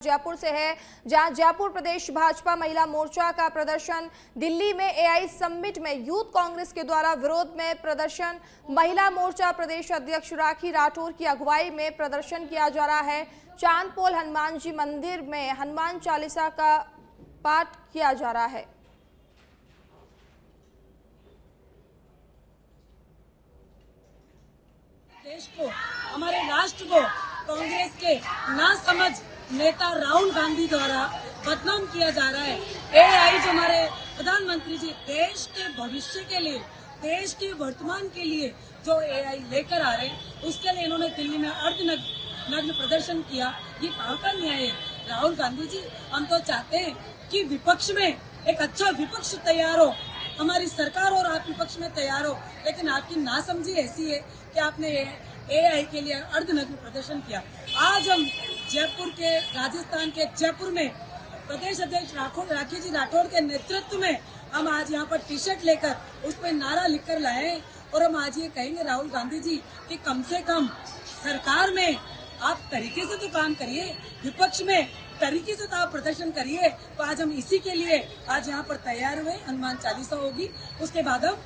जयपुर से है, जहां जयपुर प्रदेश भाजपा महिला मोर्चा का प्रदर्शन। दिल्ली में एआई समिट में यूथ कांग्रेस के द्वारा विरोध में प्रदर्शन। महिला मोर्चा प्रदेश अध्यक्ष राखी राठौर की अगुवाई में प्रदर्शन किया जा रहा है। चांदपोल हनुमान जी मंदिर में हनुमान चालीसा का पाठ किया जा रहा है। देश को, हमारे राष्ट्र को कांग्रेस के नासमझ नेता राहुल गांधी द्वारा बदनाम किया जा रहा है। एआई जो हमारे प्रधानमंत्री जी देश के भविष्य के लिए, देश के वर्तमान के लिए जो एआई लेकर आ रहे हैं, उसके लिए इन्होंने दिल्ली में अर्धनग्न प्रदर्शन किया। ये कहाँ का न्याय है? राहुल गांधी जी, हम तो चाहते हैं कि विपक्ष में एक अच्छा विपक्ष तैयार हो, हमारी सरकार और आप विपक्ष में तैयार हो, लेकिन आपकी नासमझी ऐसी है कि आपने एआई के लिए अर्धनग्न प्रदर्शन किया। आज हम जयपुर के, राजस्थान के जयपुर में प्रदेश अध्यक्ष राखी जी राठौर के नेतृत्व में हम आज यहाँ पर टी शर्ट लेकर उस पर नारा लिखकर लाए हैं और हम आज ये कहेंगे राहुल गांधी जी कि कम से कम सरकार में आप तरीके से तो काम करिए, विपक्ष में तरीके से तो आप प्रदर्शन करिए। तो आज हम इसी के लिए आज यहाँ पर तैयार हुए। हनुमान चालीसा होगी, उसके बाद हम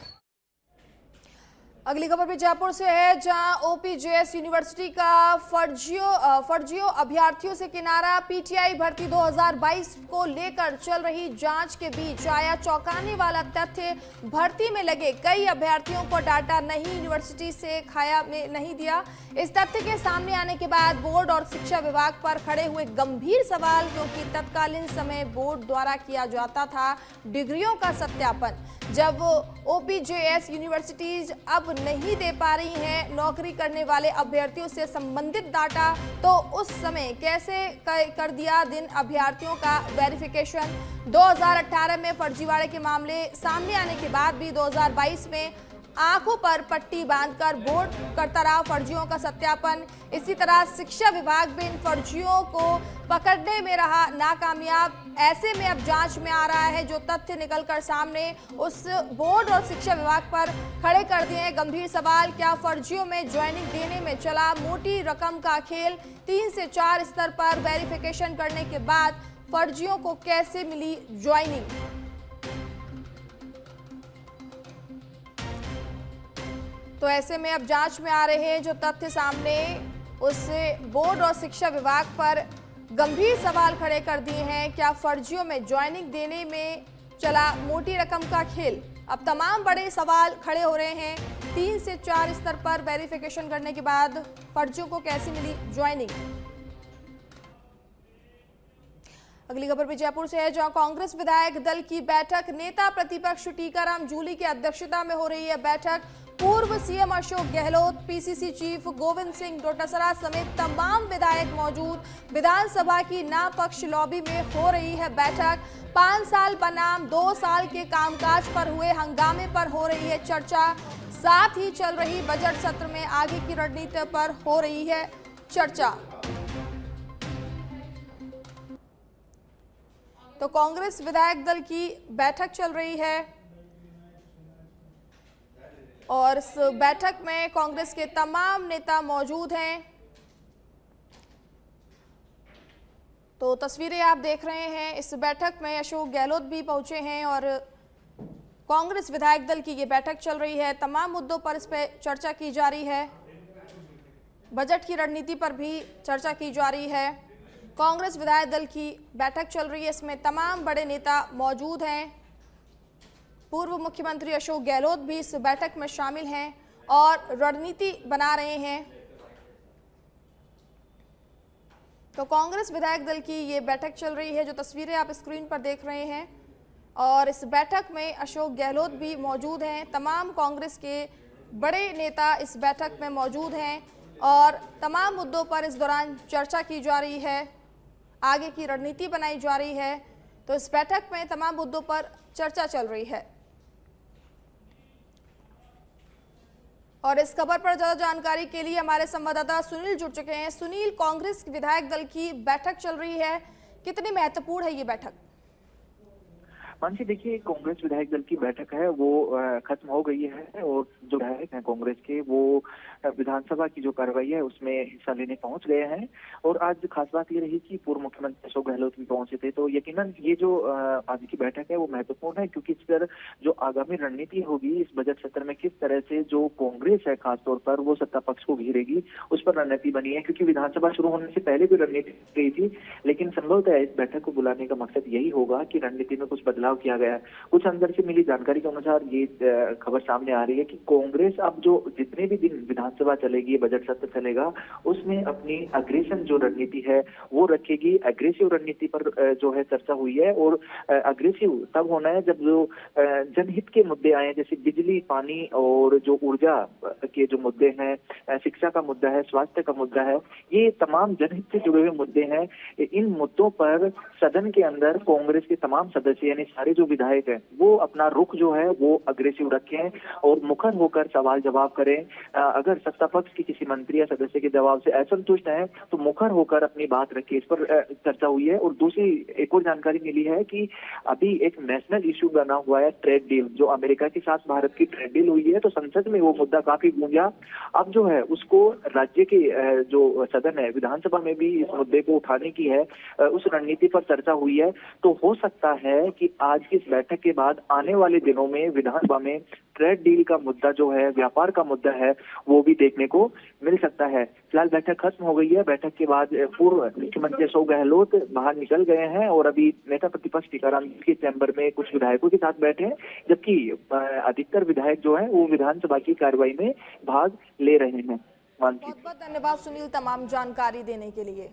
अगली खबर भी जयपुर से है, जहां ओपीजेएस यूनिवर्सिटी का फर्जियों अभ्यर्थियों से किनारा। पीटीआई भर्ती 2022 को लेकर चल रही जांच के बीच आया चौंकाने वाला तथ्य। भर्ती में लगे कई अभ्यर्थियों को डाटा नहीं यूनिवर्सिटी से खाया में नहीं दिया। इस तथ्य के सामने आने के बाद बोर्ड और शिक्षा विभाग पर खड़े हुए गंभीर सवाल, क्योंकि तत्कालीन समय बोर्ड द्वारा किया जाता था डिग्रियों का सत्यापन। जब ओपीजेएस यूनिवर्सिटीज अब नहीं दे पा रही हैं नौकरी करने वाले अभ्यर्थियों से संबंधित डाटा, तो उस समय कैसे कर दिया दिन अभ्यर्थियों का वेरिफिकेशन। 2018 में फर्जीवाड़े के मामले सामने आने के बाद भी 2022 में आंखों पर पट्टी बांधकर बोर्ड करता रहा फर्जियों का सत्यापन। इसी तरह शिक्षा विभाग भी इन फर्जियों को पकड़ने में रहा नाकामयाब। ऐसे में अब जांच में आ रहा है जो तथ्य निकलकर सामने, उस बोर्ड और शिक्षा विभाग पर खड़े कर दिए हैं गंभीर सवाल। क्या फर्जियों में ज्वाइनिंग देने में चला मोटी रकम का खेल? 3 से 4 स्तर पर वेरिफिकेशन करने के बाद फर्जियों को कैसे मिली ज्वाइनिंग? तो ऐसे में अब जांच में आ रहे हैं जो तथ्य सामने, उससे बोर्ड और शिक्षा विभाग पर गंभीर सवाल खड़े कर दिए हैं। क्या फर्जियों में ज्वाइनिंग देने में चला मोटी रकम का खेल? अब तमाम बड़े सवाल खड़े हो रहे हैं। 3 से 4 स्तर पर वेरिफिकेशन करने के बाद फर्जियों को कैसे मिली ज्वाइनिंग? अगली खबर भी जयपुर से है, जहां कांग्रेस विधायक दल की बैठक। नेता प्रतिपक्ष टीकाराम जूली की अध्यक्षता में हो रही है बैठक। पूर्व CM Ashok Gehlot, PCC chief Govind Singh Dotasra समेत तमाम विधायक मौजूद। विधानसभा की नापक्ष लॉबी में हो रही है बैठक। 5 साल बनाम 2 साल के कामकाज पर हुए हंगामे पर हो रही है चर्चा। साथ ही चल रही बजट सत्र में आगे की रणनीति पर हो रही है चर्चा। तो कांग्रेस विधायक दल की बैठक चल रही है और इस बैठक में कांग्रेस के तमाम नेता मौजूद हैं। तो तस्वीरें आप देख रहे हैं, इस बैठक में अशोक गहलोत भी पहुंचे हैं और कांग्रेस विधायक दल की ये बैठक चल रही है। तमाम मुद्दों पर इस पे चर्चा की जा रही है। बजट की रणनीति पर भी चर्चा की जा रही है। कांग्रेस विधायक दल की बैठक चल रही है, इसमें तमाम बड़े नेता मौजूद हैं। पूर्व मुख्यमंत्री अशोक गहलोत भी इस बैठक में शामिल हैं और रणनीति बना रहे हैं। तो कांग्रेस विधायक दल की ये बैठक चल रही है, जो तस्वीरें आप स्क्रीन पर देख रहे हैं, और इस बैठक में अशोक गहलोत भी मौजूद हैं। तमाम कांग्रेस के बड़े नेता इस बैठक में मौजूद हैं और तमाम मुद्दों पर इस दौरान चर्चा की जा रही है, आगे की रणनीति बनाई जा रही है। तो इस बैठक में तमाम मुद्दों पर चर्चा चल रही है। और इस खबर पर ज्यादा जानकारी के लिए हमारे संवाददाता सुनील जुड़ चुके हैं। सुनील, कांग्रेस विधायक दल की बैठक चल रही है, कितनी महत्वपूर्ण है ये बैठक? मानसी देखिए, कांग्रेस विधायक दल की बैठक है वो खत्म हो गई है और जो विधायक हैं कांग्रेस के वो विधानसभा की जो कार्रवाई है उसमें हिस्सा लेने पहुंच गए हैं। और आज खास बात ये रही कि पूर्व मुख्यमंत्री अशोक गहलोत भी पहुंचे थे। तो यकीनन ये जो आज की बैठक है वो महत्वपूर्ण है, क्योंकि इस पर जो आगामी रणनीति होगी इस बजट सत्र में किस तरह से जो कांग्रेस है खासतौर पर वो सत्ता पक्ष को घेरेगी, उस पर रणनीति बनी है। क्योंकि विधानसभा शुरू होने से पहले भी रणनीति गई थी, लेकिन संभवतः इस बैठक को बुलाने का मकसद यही होगा कि रणनीति में कुछ बदलाव किया गया है। कुछ अंदर से मिली जानकारी के अनुसार ये खबर सामने आ रही है कि कांग्रेस अब जो जितने भी दिन विधानसभा चलेगी, बजट सत्र चलेगा, उसमें अपनी अग्रेशन जो रणनीति है वो रखेगी। अग्रेसिव रणनीति पर जो है चर्चा हुई है, और अग्रेसिव तब होना है जब जो जनहित के मुद्दे आए, जैसे बिजली, पानी और जो ऊर्जा के जो मुद्दे हैं, शिक्षा का मुद्दा है, स्वास्थ्य का मुद्दा है, ये तमाम जनहित से जुड़े हुए मुद्दे हैं। इन मुद्दों पर सदन के अंदर कांग्रेस के तमाम सदस्य यानी सारे जो विधायक हैं वो अपना रुख जो है वो अग्रेसिव रखें और मुखर होकर सवाल जवाब करें। अगर सत्ता पक्ष के किसी मंत्री या सदस्य के जवाब से असंतुष्ट हैं तो मुखर होकर अपनी बात रखें। इस पर चर्चा हुई है। और दूसरी एक और जानकारी मिली है कि अभी एक नेशनल इश्यू बना हुआ है ट्रेड डील, जो अमेरिका के साथ भारत की ट्रेड डील हुई है। तो संसद में वो मुद्दा काफी गूंजा। अब जो है उसको राज्य के जो सदन है, विधानसभा में भी इस मुद्दे को उठाने की है, उस रणनीति पर चर्चा हुई है। तो हो सकता है कि आज की इस बैठक के बाद आने वाले दिनों में विधानसभा में ट्रेड डील का मुद्दा जो है, व्यापार का मुद्दा है, वो भी देखने को मिल सकता है। फिलहाल बैठक खत्म हो गई है। बैठक के बाद पूर्व मुख्यमंत्री अशोक गहलोत बाहर निकल गए हैं और अभी नेता प्रतिपक्ष टीकाराम के चैम्बर में कुछ विधायकों के साथ बैठे हैं, जबकि अधिकतर विधायक जो है वो विधानसभा की कार्रवाई में भाग ले रहे हैं। बहुत बहुत धन्यवाद सुनील तमाम जानकारी देने के लिए।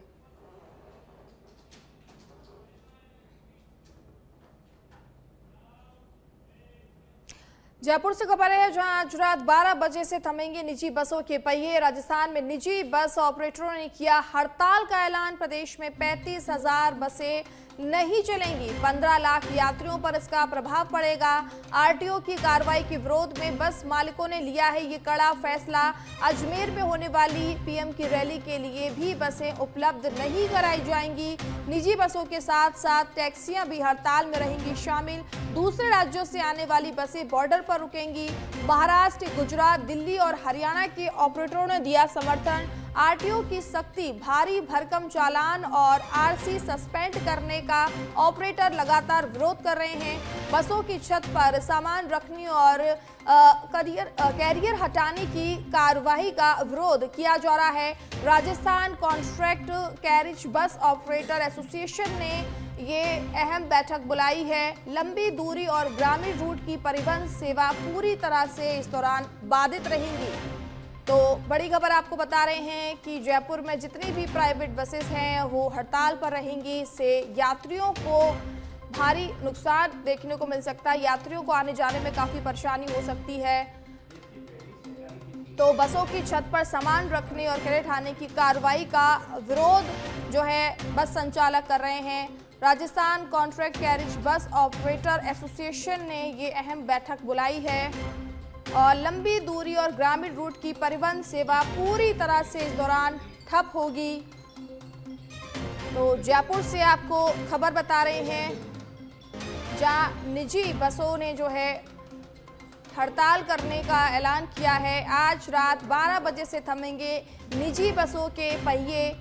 जयपुर से खबर है, जहां आज रात 12 बजे से थमेंगे निजी बसों के पहिए। राजस्थान में निजी बस ऑपरेटरों ने किया हड़ताल का ऐलान। प्रदेश में 35,000 बसें नहीं चलेंगी। 15 लाख यात्रियों पर इसका प्रभाव पड़ेगा। आरटीओ की कार्रवाई के विरोध में बस मालिकों ने लिया है ये कड़ा फैसला। अजमेर में होने वाली पीएम की रैली के लिए भी बसें उपलब्ध नहीं कराई जाएंगी। निजी बसों के साथ साथ टैक्सियां भी हड़ताल में रहेंगी शामिल। दूसरे राज्यों से आने वाली बसें बॉर्डर पर रुकेंगी। महाराष्ट्र, गुजरात, दिल्ली और हरियाणा के ऑपरेटरों ने दिया समर्थन। आरटीओ की सख्ती, भारी भरकम चालान और आरसी सस्पेंड करने का ऑपरेटर लगातार विरोध कर रहे हैं। बसों की छत पर सामान रखने और कैरियर हटाने की कार्रवाई का विरोध किया जा रहा है। Rajasthan contract carriage bus operator association ने ये अहम बैठक बुलाई है। लंबी दूरी और ग्रामीण रूट की परिवहन सेवा पूरी तरह से इस दौरान बाधित रहेंगी। तो बड़ी खबर आपको बता रहे हैं कि जयपुर में जितनी भी प्राइवेट बसेस हैं वो हड़ताल पर रहेंगी। इससे यात्रियों को भारी नुकसान देखने को मिल सकता है। यात्रियों को आने जाने में काफ़ी परेशानी हो सकती है। तो बसों की छत पर सामान रखने और कैरेट उठाने की कार्रवाई का विरोध जो है बस संचालक कर रहे हैं। Rajasthan contract carriage bus operator association ने ये अहम बैठक बुलाई है और लंबी दूरी और ग्रामीण रूट की परिवहन सेवा पूरी तरह से इस दौरान ठप होगी। तो जयपुर से आपको खबर बता रहे हैं, जहां निजी बसों ने जो है हड़ताल करने का ऐलान किया है। आज रात 12 बजे से थमेंगे निजी बसों के पहिए,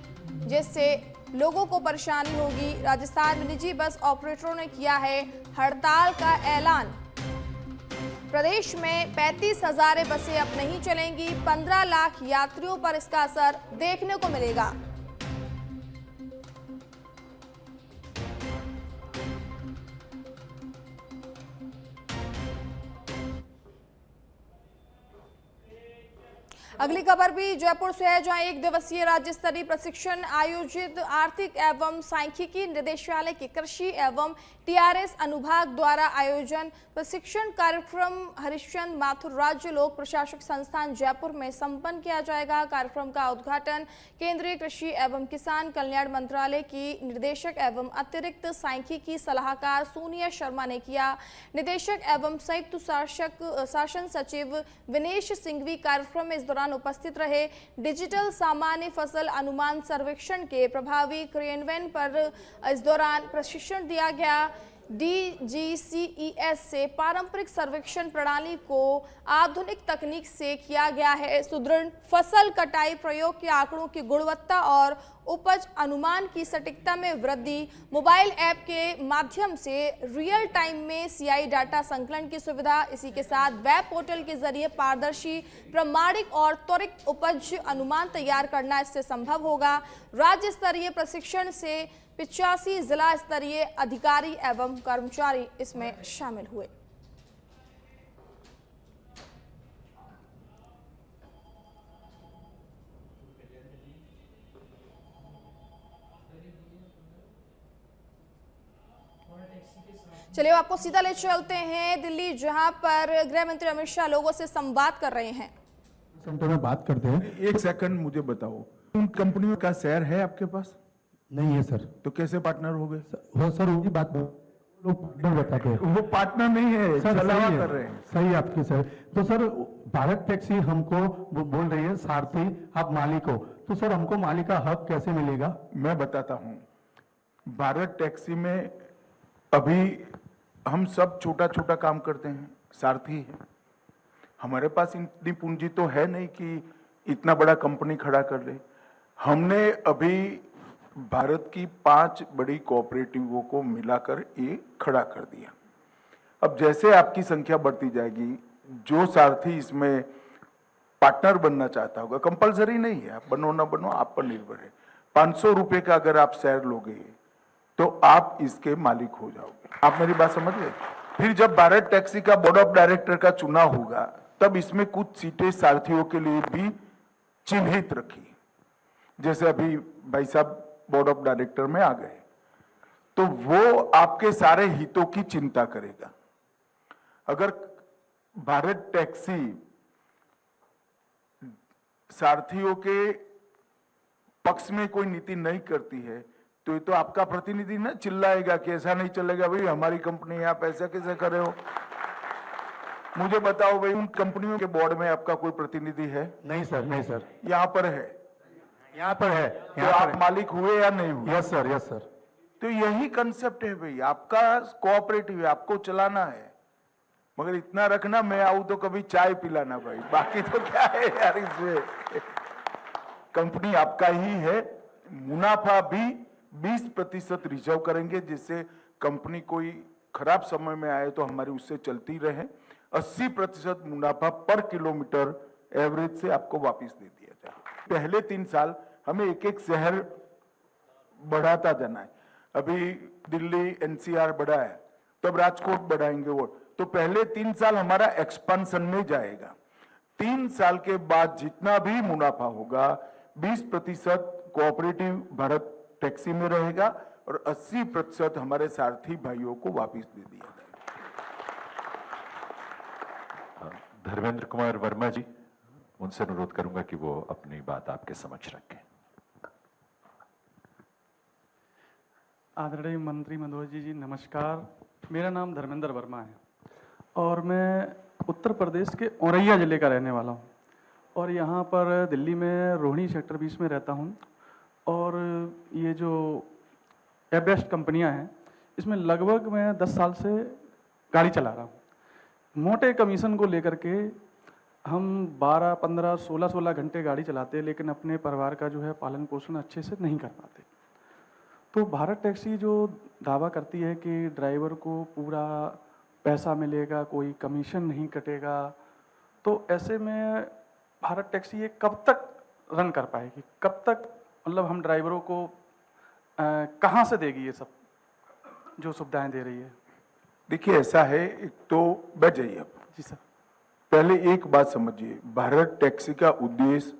जिससे लोगों को परेशानी होगी। राजस्थान में निजी बस ऑपरेटरों ने किया है हड़ताल का ऐलान। प्रदेश में 35,000 बसें अब नहीं चलेंगी। 15 लाख यात्रियों पर इसका असर देखने को मिलेगा। अगली खबर भी जयपुर से है, जहां एक दिवसीय राज्य स्तरीय प्रशिक्षण आयोजित आर्थिक एवं सांख्यिकी निदेशालय के कृषि एवं टीआरएस अनुभाग द्वारा आयोजन प्रशिक्षण कार्यक्रम हरिश्चंद्र माथुर राज्य लोक प्रशासक संस्थान जयपुर में संपन्न किया जाएगा। कार्यक्रम का उद्घाटन केंद्रीय कृषि एवं किसान कल्याण मंत्रालय की निदेशक एवं अतिरिक्त सांख्यिकी सलाहकार सोनिया शर्मा ने किया। निदेशक एवं संयुक्त शासन सचिव विनेश सिंघवी कार्यक्रम में इस दौरान उपस्थित रहे। डिजिटल सामान्य फसल अनुमान सर्वेक्षण के प्रभावी क्रियान्वयन पर इस दौरान प्रशिक्षण दिया गया। DGCES से पारंपरिक सर्वेक्षण प्रणाली को आधुनिक तकनीक से किया गया है। सुदृढ़ फसल कटाई प्रयोग के आंकड़ों की गुणवत्ता और उपज अनुमान की सटीकता में वृद्धि, मोबाइल ऐप के माध्यम से रियल टाइम में सीआई डाटा संकलन की सुविधा, इसी के साथ वेब पोर्टल के जरिए पारदर्शी, प्रामाणिक और त्वरित उपज अनुमान तैयार करना इससे संभव होगा। राज्य स्तरीय प्रशिक्षण से 85 जिला स्तरीय अधिकारी एवं कर्मचारी इसमें शामिल हुए। चलिए आपको सीधा ले चलते हैं दिल्ली, जहां पर गृह मंत्री अमित शाह लोगों से संवाद कर रहे हैं। सेंटर में बात करते हैं। एक सेकंड मुझे बताओ, उन कंपनियों का शेयर है आपके पास? नहीं है सर। तो कैसे पार्टनर हो गए? वो सर उनकी बात लोग पार्टनर बताते हैं। वो पार्टनर नहीं है, सर छलावा सही कर है, रहे हैं। सही आपकी सर। तो सर भारत टैक्सी हमको वो बोल रही है सारथी आप मालिक हो, तो सर हमको मालिक का हक कैसे मिलेगा? मैं बताता हूं। भारत टैक्सी में अभी हम सब छोटा छोटा काम करते हैं, सारथी है। हमारे पास इतनी पूंजी तो है नहीं कि इतना बड़ा कंपनी खड़ा कर ले। हमने अभी भारत की 5 बड़ी कोऑपरेटिवों को मिलाकर ये खड़ा कर दिया। अब जैसे आपकी संख्या बढ़ती जाएगी, जो सारथी इसमें पार्टनर बनना चाहता होगा, कंपलसरी नहीं है, आप बनो ना बनो आप पर निर्भर है। 500 रुपए का अगर आप शेयर लोगे तो आप इसके मालिक हो जाओगे। आप मेरी बात समझ गए? फिर जब भारत टैक्सी का बोर्ड ऑफ डायरेक्टर का चुनाव होगा, तब इसमें कुछ सीटें सारथियों के लिए भी चिन्हित रखी, जैसे अभी भाई साहब बोर्ड ऑफ डायरेक्टर में आ गए, तो वो आपके सारे हितों की चिंता करेगा। अगर भारत टैक्सी सारथियों के पक्ष में कोई नीति नहीं करती है, तो ये तो आपका प्रतिनिधि ना चिल्लाएगा कि ऐसा नहीं चलेगा, भाई हमारी कंपनी है, आप ऐसा कैसे कर रहे हो। मुझे बताओ भाई, उन कंपनियों के बोर्ड में आपका कोई प्रतिनिधि है? नहीं सर, नहीं सर। यहाँ पर है, यहाँ पर है। तो आप मालिक हुए या नहीं हुए? Yes sir, yes sir. तो यही कंसेप्ट है भाई, आपका कोऑपरेटिव है, आपको चलाना है, मगर इतना रखना मैं आऊं तो कभी चाय पिलाना भाई, बाकी तो क्या है यार इसमें। कंपनी आपका ही है, मुनाफा भी 20% रिजर्व करेंगे, जिससे कंपनी कोई खराब समय में आए तो हमारी उससे चलती रहे। 80% मुनाफा पर किलोमीटर एवरेज से आपको वापस दे दिया जाए। पहले 3 साल हमें एक एक शहर बढ़ाता जाना है। अभी दिल्ली एनसीआर बढ़ा है, तब राजकोट बढ़ाएंगे वो, तो पहले 3 साल हमारा एक्सपेंशन में जाएगा। 3 साल के बाद जितना भी मुनाफा होगा 20% कोऑपरेटिव भारत टैक्सी में रहेगा और 80% हमारे सारथी भाइयों को वापस दे दिया जाएगा। धर्मेंद्र कुमार वर्मा जी, उनसे अनुरोध करूंगा कि वो अपनी बात आपके समक्ष रखें। आदरणीय मंत्री मनोज जी नमस्कार। मेरा नाम धर्मेंद्र वर्मा है और मैं उत्तर प्रदेश के औरैया जिले का रहने वाला हूँ और यहाँ पर दिल्ली में रोहिणी सेक्टर 20 में रहता हूँ। और ये जो एबेस्ट कंपनियाँ हैं, इसमें लगभग मैं 10 साल से गाड़ी चला रहा हूँ। मोटे कमीशन को लेकर के हम 12, 15, 16 घंटे गाड़ी चलाते हैं, लेकिन अपने परिवार का जो है पालन पोषण अच्छे से नहीं कर पाते। तो भारत टैक्सी जो दावा करती है कि ड्राइवर को पूरा पैसा मिलेगा, कोई कमीशन नहीं कटेगा, तो ऐसे में भारत टैक्सी ये कब तक रन कर पाएगी? कब तक मतलब हम ड्राइवरों को कहाँ से देगी ये सब जो सुविधाएं दे रही है? देखिए ऐसा है, एक तो बैठ जाइए आप। जी सर। पहले एक बात समझिए, भारत टैक्सी का उद्देश्य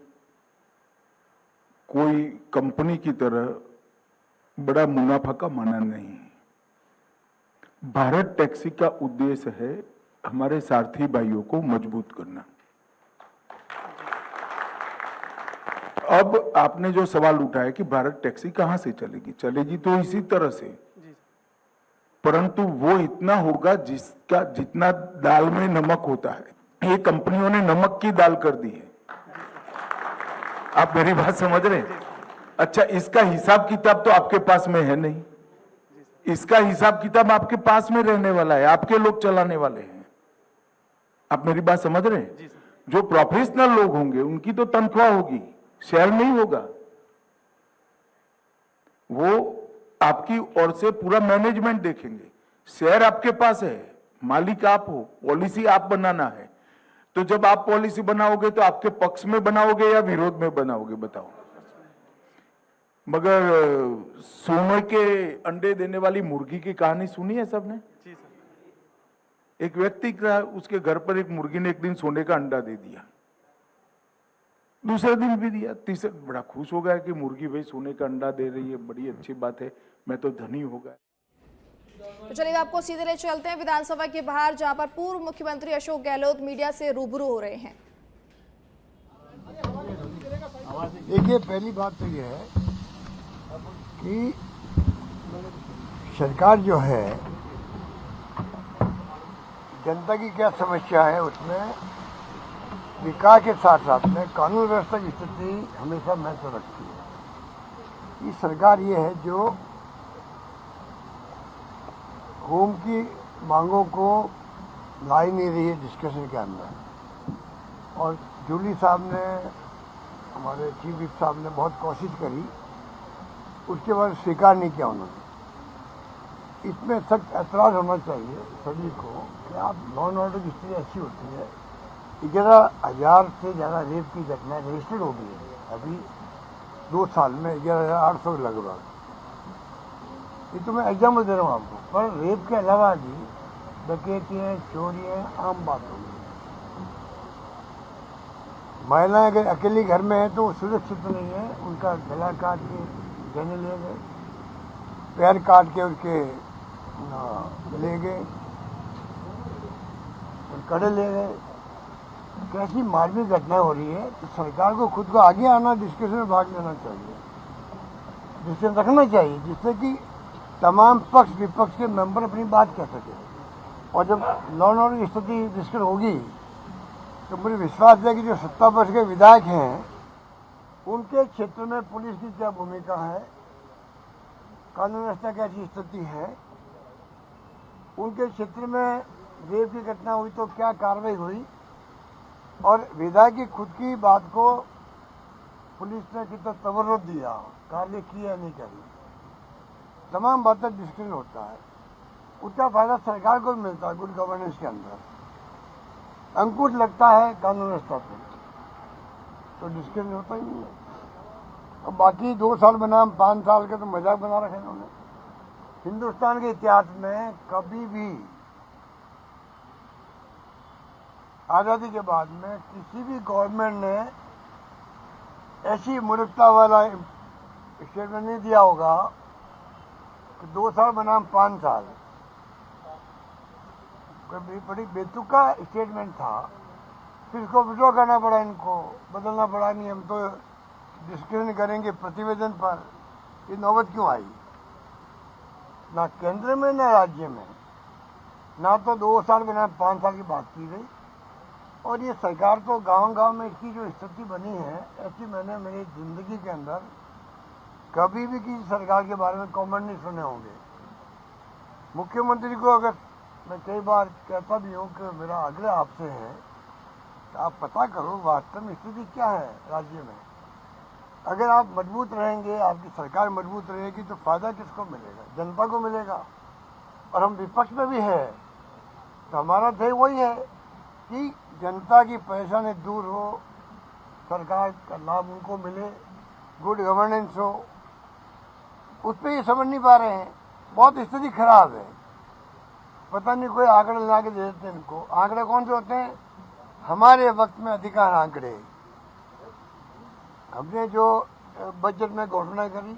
कोई कंपनी की तरह बड़ा मुनाफा कमाना नहीं है। भारत टैक्सी का उद्देश्य है हमारे सारथी भाइयों को मजबूत करना। अब आपने जो सवाल उठाया कि भारत टैक्सी कहां से चलेगी, चलेगी तो इसी तरह से, परंतु वो इतना होगा जिसका जितना दाल में नमक होता है। ये कंपनियों ने नमक की दाल कर दी है। आप मेरी बात समझ रहे हैं? अच्छा, इसका हिसाब किताब तो आपके पास में है नहीं, इसका हिसाब किताब आपके पास में रहने वाला है, आपके लोग चलाने वाले हैं। आप मेरी बात समझ रहे हैं? जो प्रोफेशनल लोग होंगे उनकी तो तनख्वाह होगी, शेयर नहीं होगा। वो आपकी ओर से पूरा मैनेजमेंट देखेंगे। शेयर आपके पास है, मालिक आप हो, पॉलिसी आप बनाना है। तो जब आप पॉलिसी बनाओगे तो आपके पक्ष में बनाओगे या विरोध में बनाओगे, बताओ। मगर सोने के अंडे देने वाली मुर्गी की कहानी सुनी है सबने? जी सर। एक व्यक्ति का, उसके घर पर एक मुर्गी ने एक दिन सोने का अंडा दे दिया, दूसरे दिन भी दिया, तीसरे बड़ा खुश हो गया कि मुर्गी भाई सोने का अंडा दे रही है, बड़ी अच्छी बात है, मैं तो धनी हो गया। तो चलिए आपको सीधे ले चलते हैं विधानसभा के बाहर, जहां पर पूर्व मुख्यमंत्री अशोक गहलोत मीडिया से रूबरू हो रहे हैं। देखिए, पहली बात तो यह है कि सरकार जो है, जनता की क्या समस्या है उसमें विकास के साथ साथ में कानून व्यवस्था की स्थिति हमेशा महत्व रखती है। ये सरकार ये है जो होम की मांगों को ला ही नहीं रही है डिस्कशन के अंदर। और जूली साहब ने, हमारे चीफ विप साहब ने बहुत कोशिश करी, उसके बाद स्वीकार नहीं किया उन्होंने। इसमें सख्त ऐतराज़ होना चाहिए सभी को कि आप लॉ एंड ऑर्डर की स्थिति ऐसी होती है, 11,000 से ज़्यादा रेप की घटनाएं रजिस्टर्ड हो गई है अभी 2 साल में, 11,800 लगभग। ये तो मैं एग्जाम्पल दे रहा हूँ आपको। पर रेप के अलावा भी डकैतियाँ, चोरियाँ आम बात हो गई। महिलाएं अगर अकेली घर में है तो वो सुरक्षित नहीं है, उनका गला काट के गहने ले गए, पैर काट के उनके ले गए, कड़े ले गए। कैसी मार्मिक घटनाएं हो रही है। तो सरकार को खुद को आगे आना, डिस्कशन में भाग लेना चाहिए, डिस्कशन रखना चाहिए, जिससे कि तमाम पक्ष विपक्ष के मेंबर अपनी बात कह सके। और जब लॉ एंड ऑर्डर की स्थिति डिस्कस होगी तो मुझे विश्वास है कि जो सत्ता पक्ष के विधायक हैं उनके क्षेत्र में पुलिस की क्या भूमिका है, कानून व्यवस्था कैसी स्थिति है, उनके क्षेत्र में रेप की घटना हुई तो क्या कार्रवाई हुई, और विधायक की खुद की बात को पुलिस ने कितना तवज्जो दिया, कार्रवाई की या नहीं करी, तमाम बातें डिस्कशन होता है। उसका फायदा सरकार को भी मिलता है गुड गवर्नेंस के अंदर, अंकुश लगता है कानून व्यवस्था पे, तो डिस्कशन होता ही नहीं है। और बाकी 2 साल बनाम 5 साल के तो मजाक बना रखे उन्होंने। हिंदुस्तान के इतिहास में कभी भी आज़ादी के बाद में किसी भी गवर्नमेंट ने ऐसी मूर्खता वाला स्टेटमेंट नहीं दिया होगा कि 2 साल बनाम 5 साल। बड़ी बेतुका स्टेटमेंट था, फिर इसको विड्रॉ करना पड़ा, इनको बदलना पड़ा। नहीं, हम तो डिस्कशन करेंगे प्रतिवेदन पर। ये नौबत क्यों आई? ना केंद्र में ना राज्य में, ना तो 2 साल बनाम 5 साल की बात की गई। और ये सरकार तो गांव-गांव में इसकी जो स्थिति बनी है, ऐसी मैंने मेरी जिंदगी के अंदर कभी भी किसी सरकार के बारे में कमेंट नहीं सुने होंगे। मुख्यमंत्री को अगर मैं कई बार कहता भी हूँ कि मेरा आग्रह आपसे है कि आप पता करो वास्तव में स्थिति क्या है राज्य में। अगर आप मजबूत रहेंगे, आपकी सरकार मजबूत रहेगी तो फायदा किसको मिलेगा? जनता को मिलेगा। और हम विपक्ष में भी है तो हमारा ध्येय वही है कि जनता की परेशानी दूर हो, सरकार का लाभ उनको मिले, गुड गवर्नेंस हो। उस पर ये समझ नहीं पा रहे हैं, बहुत स्थिति खराब है। पता नहीं कोई आंकड़े ला के दे देते हैं इनको। आंकड़े कौन से होते हैं? हमारे वक्त में अधिकार आंकड़े। हमने जो बजट में घोषणा करी,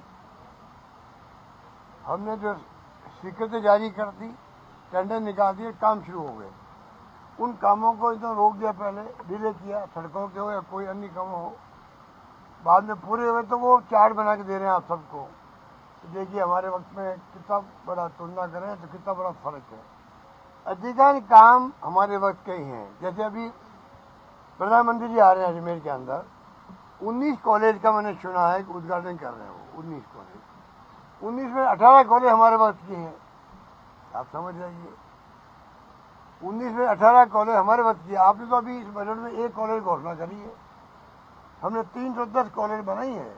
हमने जो स्वीकृति जारी कर दी, टेंडर निकाल दिए, काम शुरू हो गए। उन कामों को इतना रोक दिया, पहले डिले किया, सड़कों के हो या कोई अन्य काम हो, बाद में पूरे हुए तो वो चार्ट बना के दे रहे हैं आप सबको। देखिए हमारे वक्त में कितना बड़ा तुलना करें तो कितना बड़ा फर्क है। अधिकांश काम हमारे वक्त के ही हैं। जैसे अभी प्रधानमंत्री जी आ रहे हैं अजमेर के अंदर, 19 कॉलेज का मैंने सुना है कि उद्घाटन कर रहे हैं वो, 19 कॉलेज। 19 में 18 कॉलेज हमारे वक्त की हैं, आप समझ जाइए। 19 में 18 कॉलेज हमारे वक्त की। आपने तो अभी इस बजट में एक कॉलेज घोषणा करी है। हमने 310 कॉलेज बनाई है।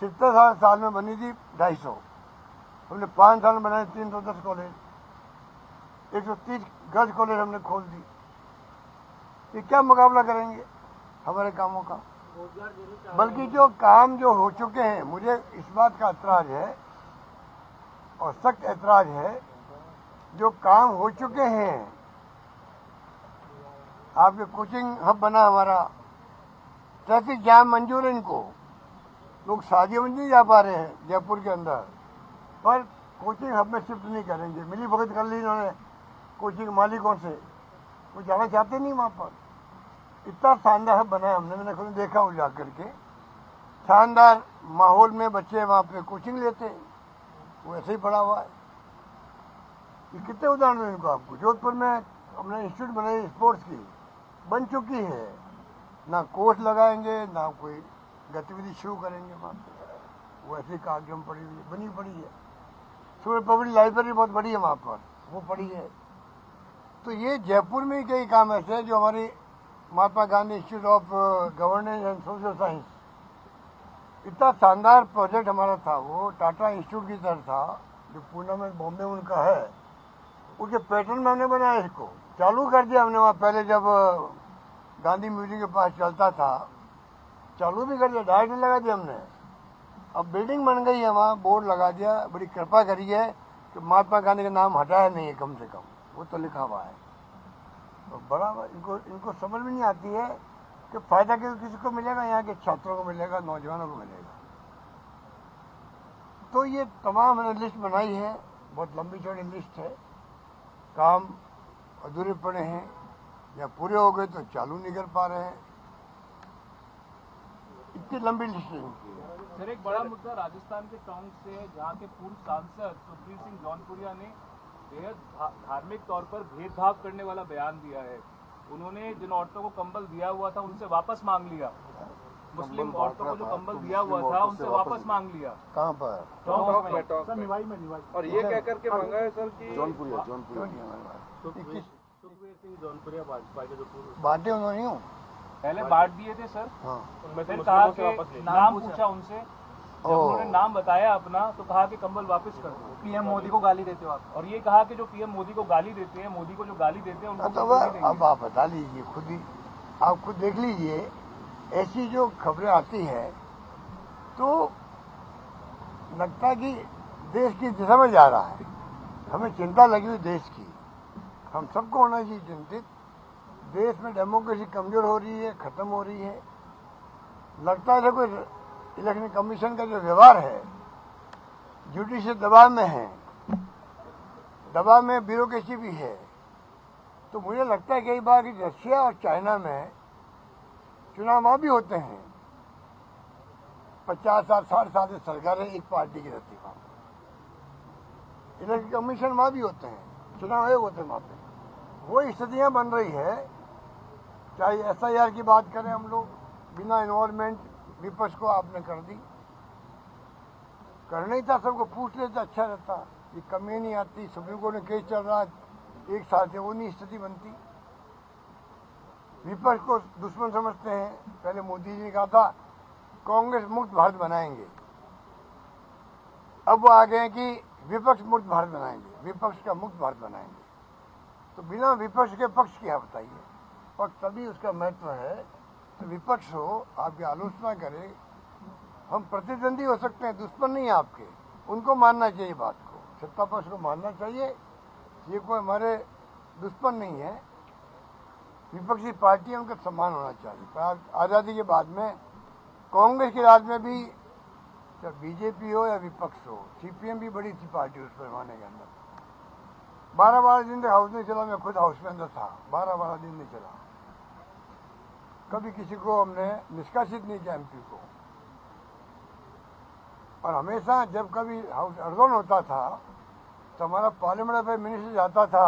70 साल में बनी थी 250, हमने 5 साल में बनाए 310 कॉलेज। 130 गर्ल्स कॉलेज हमने खोल दी। ये क्या मुकाबला करेंगे हमारे कामों का? बल्कि जो काम जो हो चुके हैं, मुझे इस बात का ऐतराज है और सख्त ऐतराज है, जो काम हो चुके हैं। आपके कोचिंग हब बना हमारा, ट्रैफिक जाम मंजूर है इनको, लोग शादियों में नहीं जा पा रहे हैं जयपुर के अंदर, पर कोचिंग हब में शिफ्ट नहीं करेंगे। मिली भगत कर ली इन्होंने कोचिंग मालिकों से, वो जाना चाहते नहीं वहाँ पर। इतना शानदार हब बनाया हमने, मैंने खुद देखा वो जा करके। शानदार माहौल में बच्चे वहाँ पे कोचिंग लेते हैं, वो ऐसे ही पड़ा हुआ है। ये कितने उदाहरण हैं इनको आपको। जोधपुर में हमने इंस्टीट्यूट बनाई स्पोर्ट्स की, बन चुकी है, ना कोच लगाएंगे ना कोई गतिविधि शुरू करेंगे वहाँ पे, वो ऐसे ही कागजम पड़ी हुई है, बनी पड़ी है। सुबह पब्लिक लाइब्रेरी बहुत बड़ी है वहाँ पर, वो पड़ी है। तो ये जयपुर में कई काम ऐसे हैं जो हमारी Mahatma Gandhi institute of governance and social science, इतना शानदार प्रोजेक्ट हमारा था, वो टाटा इंस्टीट्यूट की तरह था, जो पूना में बॉम्बे उनका है, उसके पैटर्न में हमने बनाया। इसको चालू कर दिया हमने वहाँ, पहले जब गांधी म्यूजियम के पास चलता था, चालू भी कर दिया, डायरेक्ट लगा दिया हमने। अब बिल्डिंग बन गई है वहाँ, बोर्ड लगा दिया, बड़ी कृपा करी है कि महात्मा गांधी का नाम हटाया नहीं है, कम से कम वो तो लिखा हुआ है। तो बड़ा इनको समझ में नहीं आती है कि फायदा किसी को मिलेगा, यहाँ के छात्रों को मिलेगा, नौजवानों को मिलेगा। तो ये तमाम मैंने लिस्ट बनाई है, बहुत लंबी चौड़ी लिस्ट है। काम अधूरे पड़े हैं या पूरे हो गए तो चालू नहीं कर पा रहे हैं, इतनी लंबी लिस्ट है इनकी। सर, एक बड़ा मुद्दा राजस्थान के टोंक से, जहाँ के पूर्व सांसद सुखबीर सिंह जौनपुरिया ने बेहद धार्मिक तौर पर भेदभाव करने वाला बयान दिया है। उन्होंने जिन औरतों को कंबल दिया हुआ था उनसे वापस मांग लिया, मुस्लिम औरतों को जो कंबल दिया हुआ था उनसे वापस मांग लिया। कहाँ पर? टोंक में। और ये कह करके मांगा है सर कि सुखबीर सिंह जौनपुरिया भाजपा के जो पूर्व बांटे उन्होंने हूँ पहले बांट दिए थे सर। हाँ। फिर कहा कि नाम पूछा उनसे, जब उन्होंने नाम बताया अपना तो कहा कि कंबल वापस कर दो। पीएम मोदी को गाली देते हो आप, और ये कहा कि जो पीएम मोदी को गाली देते हैं, मोदी को जो गाली देते हैं उनको तो कंबल नहीं देंगे। अब आप बता लीजिए खुद ही, आप खुद देख लीजिए, ऐसी जो खबरें आती है तो लगता है कि देश की दिशा में जा रहा है। हमें चिंता लगी हुई देश की, हम सबको होना चाहिए चिंतित। देश में डेमोक्रेसी कमजोर हो रही है, खत्म हो रही है। लगता है देखो इलेक्शन कमीशन का जो व्यवहार है, जुडिशियल दबाव में है, दबाव में ब्यूरोक्रेसी भी है। तो मुझे लगता है कई बार कि रशिया और चाइना में चुनाव वहाँ भी होते हैं, 50 साल 60 साल से सरकारें एक पार्टी की रहती है। इलेक्शन कमीशन वहाँ भी होते हैं, चुनाव आयोग होते हैं वहाँ पे। वो स्थितियाँ बन रही है, चाहे SIR की बात करें हम लोग, बिना इन्वॉल्वमेंट विपक्ष को आपने कर दी। करना ही था, सबको पूछ लेता, अच्छा रहता। ये कमी नहीं आती, सुप्रीम कोर्ट में केस चल रहा है 1 साल से, वो नहीं स्थिति बनती। विपक्ष को दुश्मन समझते हैं। पहले मोदी जी ने कहा था कांग्रेस मुक्त भारत बनाएंगे, अब वो आ गए हैं कि विपक्ष मुक्त भारत बनाएंगे, विपक्ष का मुक्त भारत बनाएंगे। तो बिना विपक्ष के पक्ष क्या बताइए? पक्ष तभी उसका महत्व है तो विपक्ष हो, आपकी आलोचना करे। हम प्रतिद्वंदी हो सकते हैं, दुश्मन नहीं है आपके, उनको मानना चाहिए बात को, सत्ता पक्ष को मानना चाहिए। ये कोई हमारे दुश्मन नहीं है, विपक्षी पार्टी है, उनका सम्मान होना चाहिए। पर आज़ादी के बाद में कांग्रेस के राज में भी, चाहे बीजेपी हो या विपक्ष हो, CPM भी बड़ी थी पार्टी उस पैमाने के अंदर। 12-12 दिन तक हाउस नहीं चला, मैं खुद हाउस में अंदर था, 12-12 दिन नहीं चला। कभी किसी को हमने निष्कासित नहीं किया MP को। और हमेशा जब कभी हाउस अर्जन होता था तो हमारा पार्लियामेंट अफेयर मिनिस्टर जाता था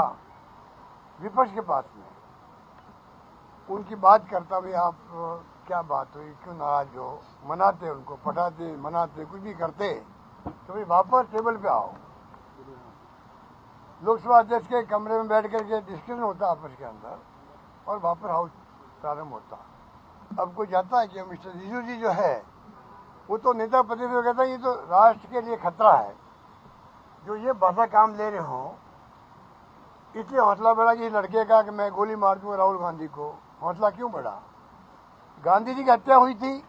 विपक्ष के पास में, उनकी बात करता, भाई आप क्या बात हुई, क्यों नाराज हो, मनाते उनको, पटाते मनाते कुछ भी करते। तो भाई वापस टेबल पे आओ। लोकसभा अध्यक्ष के कमरे में बैठ करके डिस्कशन होता आपस के अंदर और वापस हाउस प्रारंभ होता। अब कोई जाता है कि मिस्टर रिजिजू जी जो है वो तो नेता प्रतिनिधि कहता है ये तो राष्ट्र के लिए खतरा है, जो ये भाषा काम ले रहे हो। इसलिए हौसला बढ़ा कि लड़के का कि मैं गोली मार दूंगा राहुल गांधी को। हौसला क्यों बढ़ा? गांधी जी की हत्या हुई थी,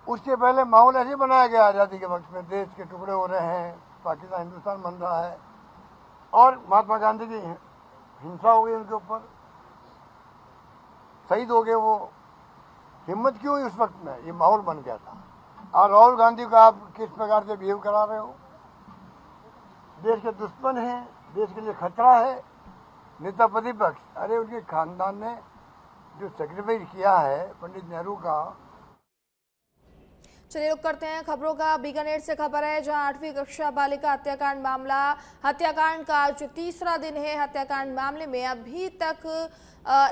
उससे पहले माहौल ऐसे बनाया गया आज़ादी के वक्त में, देश के टुकड़े हो रहे हैं, पाकिस्तान हिंदुस्तान बन रहा है और महात्मा गांधी की हिंसा हो गई उनके ऊपर, शहीद हो गए वो। हिम्मत क्यों हुई उस वक्त में? ये माहौल बन गया था। और राहुल गांधी को आप किस प्रकार से बिहेव करा रहे हो? देश के दुश्मन हैं, देश के लिए खतरा है। नेता प्रतिपक्ष, अरे उनके खानदान ने जो सेक्रीफाइस किया है पंडित नेहरू का। चलिए रुक करते हैं खबरों का। बीकानेर से खबर है जहां 8वीं कक्षा बालिका हत्याकांड मामला, हत्याकांड का आज तीसरा दिन है। हत्याकांड मामले में अभी तक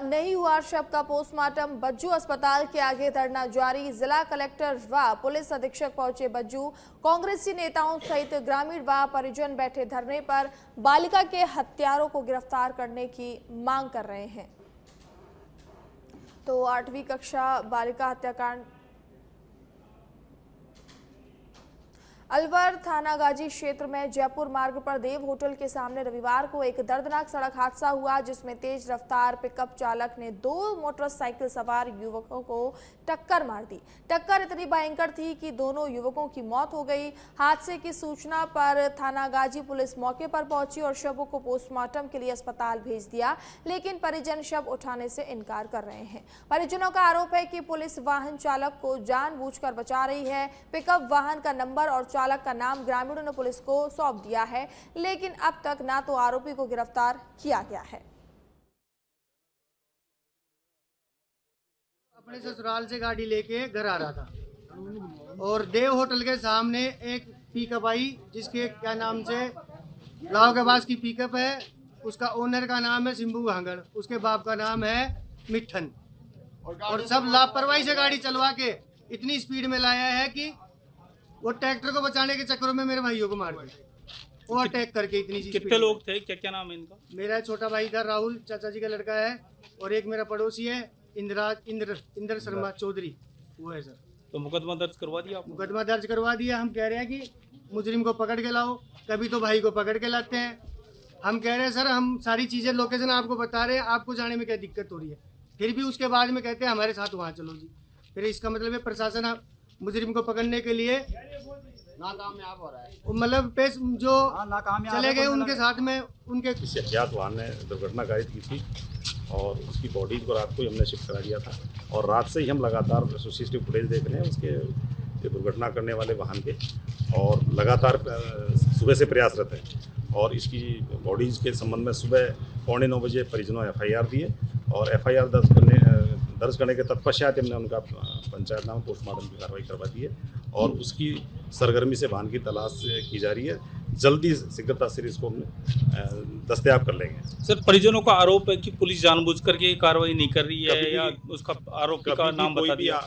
नहीं हुआ शव का पोस्टमार्टम। बज्जू अस्पताल के आगे धरना जारी। जिला कलेक्टर व पुलिस अधीक्षक पहुंचे बज्जू। कांग्रेसी नेताओं सहित ग्रामीण व परिजन बैठे धरने पर बालिका के हत्यारों को गिरफ्तार करने की मांग कर रहे हैं। तो 8वीं कक्षा बालिका हत्याकांड अलवर थाना गाजी क्षेत्र में जयपुर मार्ग पर देव होटल के सामने रविवार को एक दर्दनाक सड़क हादसा हुआ, जिसमें तेज रफ्तार पिकअप चालक ने 2 मोटरसाइकिल सवार युवकों को टक्कर मार दी। टक्कर इतनी भयंकर थी कि दोनों युवकों की मौत हो गई। हादसे की सूचना पर थाना गाजी पुलिस मौके पर पहुंची और शवों को पोस्टमार्टम के लिए अस्पताल भेज दिया, लेकिन परिजन शव उठाने से इनकार कर रहे हैं। परिजनों का आरोप है कि पुलिस वाहन चालक को जानबूझकर बचा रही है। पिकअप वाहन का नंबर और चालक का नाम ग्रामीणों ने पुलिस को सौंप दिया है, लेकिन अब तक ना तो आरोपी को गिरफ्तार किया गया है। अपने ससुराल से गाड़ी लेके घर आ रहा था और देव होटल के सामने एक पिकअप आई, जिसके क्या नाम से लाव के पास की पिकअप है। उसका ओनर का नाम है सिंबू भांगड़, उसके बाप का नाम है मिठन। और सब लापरवाही से गाड़ी चलवा के इतनी स्पीड में लाया है कि वो ट्रैक्टर को बचाने के चक्करों में मेरे भाइयों को मार दिया। वो अटैक करके इतनी सी। कितने लोग थे? क्या क्या नाम है इनका? मेरा छोटा भाई था राहुल, चाचा जी का लड़का है, और एक मेरा पड़ोसी है इंद्र शर्मा चौधरी, वो है सर। तो मुकदमा दर्ज करवा दिया आपने? मुकदमा दर्ज करवा दिया। हम कह रहे हैं कि मुजरिम को पकड़ के लाओ। कभी तो भाई को पकड़ के लाते हैं। हम कह रहे हैं सर हम सारी चीज़ें लोकेशन आपको बता रहे हैं, आपको जाने में क्या दिक्कत हो रही है, फिर भी उसके बाद में कहते हैं हमारे साथ वहाँ चलो जी। फिर इसका मतलब है प्रशासन मुजरिम को पकड़ने के लिए नाकामयाब हो रहा है। मतलब पेश जो चले गए उनके साथ में उनके किसी अज्ञात वाहन ने दुर्घटना कारित की थी और उसकी बॉडी को रात को ही हमने शिफ्ट करा दिया था। और रात से ही हम लगातार CCTV फुटेज देख रहे हैं उसके दुर्घटना करने वाले वाहन के, और लगातार सुबह से प्रयासरत है। और इसकी बॉडीज़ के संबंध में सुबह 8:45 बजे परिजनों ने FIR दिए और FIR दर्ज करने के तत्पश्चात हमने उनका पंचायतनामा पोस्टमार्टम की कार्रवाई करवा दी है और उसकी सरगर्मी से वाहन की तलाश की जा रही है। जल्दी शीघ्रता से इसको हम दस्तयाब कर लेंगे। सर परिजनों का आरोप है कि पुलिस जानबूझकर के कार्रवाई नहीं कर रही है, या उसका आरोपी का नाम बता दिया।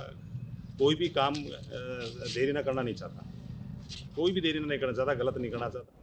कोई भी काम देरी न करना नहीं चाहता, कोई भी देरी नहीं करना चाहता, गलत नहीं करना चाहता।